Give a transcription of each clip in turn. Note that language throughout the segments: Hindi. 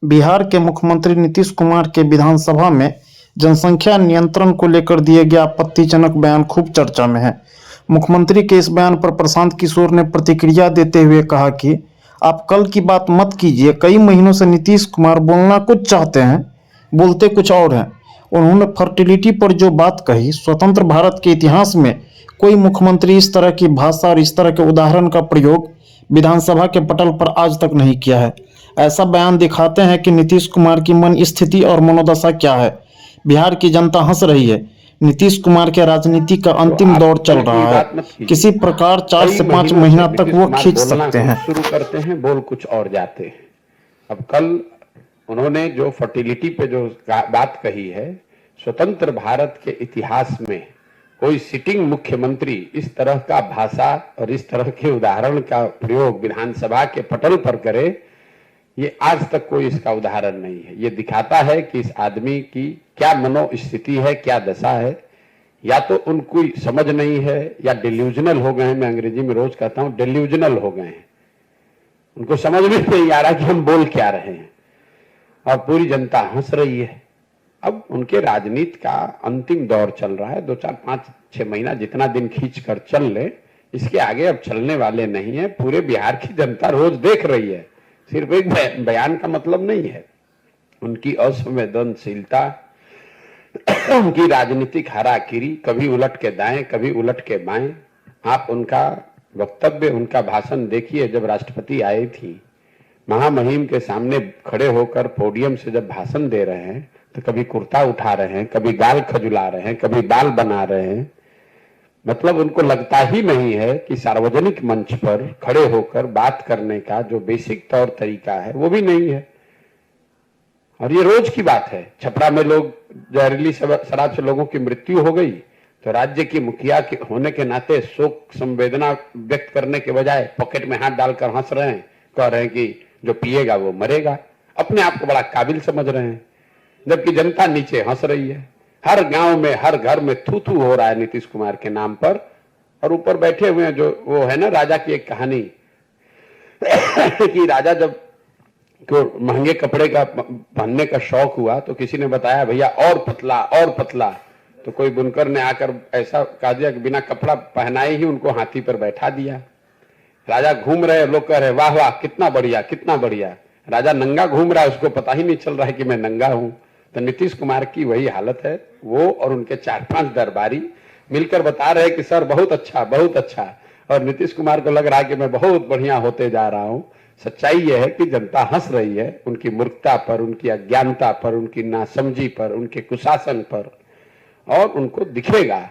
बिहार के मुख्यमंत्री नीतीश कुमार के विधानसभा में जनसंख्या नियंत्रण को लेकर दिए गया आपत्तिजनक बयान खूब चर्चा में है। मुख्यमंत्री के इस बयान पर प्रशांत किशोर ने प्रतिक्रिया देते हुए कहा कि आप कल की बात मत कीजिए। कई महीनों से नीतीश कुमार बोलना कुछ चाहते हैं, बोलते कुछ और हैं। उन्होंने फर्टिलिटी पर जो बात कही, स्वतंत्र भारत के इतिहास में कोई मुख्यमंत्री इस तरह की भाषा और इस तरह के उदाहरण का प्रयोग विधानसभा के पटल पर आज तक नहीं किया है। ऐसा बयान दिखाते हैं कि नीतीश कुमार की मन स्थिति और मनोदशा क्या है। बिहार की जनता हंस रही है। नीतीश कुमार के राजनीति का अंतिम दौर चल रहा है। किसी प्रकार 4 से 5 महीना तक वो खींच सकते हैं। शुरू करते हैं, बोल कुछ और जाते हैं। अब कल उन्होंने जो फर्टिलिटी पे जो बात कही है, स्वतंत्र भारत के इतिहास में कोई सिटिंग मुख्यमंत्री इस तरह का भाषा और इस तरह के उदाहरण का प्रयोग विधानसभा के पटल पर करे, ये आज तक कोई इसका उदाहरण नहीं है। ये दिखाता है कि इस आदमी की क्या मनोस्थिति है, क्या दशा है। या तो उनको समझ नहीं है या डिल्यूजनल हो गए हैं। मैं अंग्रेजी में रोज कहता हूं डिल्यूजनल हो गए हैं। उनको समझ में नहीं आ रहा कि हम बोल क्या रहे हैं और पूरी जनता हंस रही है। अब उनके राजनीति का अंतिम दौर चल रहा है। 2, 4, 5, 6 महीना जितना दिन खींच कर चल ले, इसके आगे अब चलने वाले नहीं है। पूरे बिहार की जनता रोज देख रही है। सिर्फ एक बयान का मतलब नहीं है। उनकी असंवेदनशीलता, उनकी राजनीतिक हाराकिरी, कभी उलट के दाएं कभी उलट के बाएं। आप उनका वक्तव्य, उनका भाषण देखिए। जब राष्ट्रपति आई थी, महामहिम के सामने खड़े होकर पोडियम से जब भाषण दे रहे हैं तो कभी कुर्ता उठा रहे हैं, कभी गाल खजुला रहे हैं, कभी बाल बना रहे हैं। मतलब उनको लगता ही नहीं है कि सार्वजनिक मंच पर खड़े होकर बात करने का जो बेसिक तौर तरीका है वो भी नहीं है। और ये रोज की बात है। छपरा में लोग जहरीली शराब से लोगों की मृत्यु हो गई तो राज्य की मुखिया के होने के नाते शोक संवेदना व्यक्त करने के बजाय पॉकेट में हाथ डालकर हंस रहे हैं, कह रहे हैं कि जो पिएगा वो मरेगा। अपने आप को बड़ा काबिल समझ रहे हैं, जबकि जनता नीचे हंस रही है। हर गांव में, हर घर में थू थू हो रहा है नीतीश कुमार के नाम पर। और ऊपर बैठे हुए हैं जो वो है ना, राजा की एक कहानी कि राजा जब को महंगे कपड़े का पहनने का शौक हुआ तो किसी ने बताया भैया और पतला और पतला। तो कोई बुनकर ने आकर ऐसा कह दिया कि बिना कपड़ा पहनाए ही उनको हाथी पर बैठा दिया। राजा घूम रहे, लोग कह रहे वाह वाह कितना बढ़िया कितना बढ़िया। राजा नंगा घूम रहा है, उसको पता ही नहीं चल रहा है कि मैं नंगा हूं। तो नीतीश कुमार की वही हालत है। वो और उनके 4-5 दरबारी मिलकर बता रहे हैं कि सर बहुत अच्छा बहुत अच्छा। और नीतीश कुमार को लग रहा है कि मैं बहुत बढ़िया होते जा रहा हूं। सच्चाई यह है कि जनता हंस रही है उनकी मूर्खता पर, उनकी अज्ञानता पर, उनकी नासमझी पर, उनके कुशासन पर। और उनको दिखेगा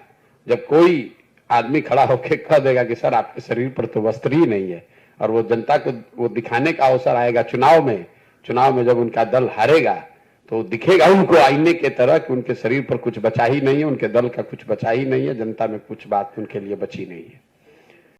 जब कोई आदमी खड़ा होकर कह देगा कि सर आपके शरीर पर तो वस्त्र ही नहीं है। और वो जनता को वो दिखाने का अवसर आएगा चुनाव में जब उनका दल हारेगा तो दिखेगा उनको आईने के तरह कि उनके शरीर पर कुछ बचा ही नहीं है, उनके दल का कुछ बचा ही नहीं है, जनता में कुछ बात उनके लिए बची नहीं है।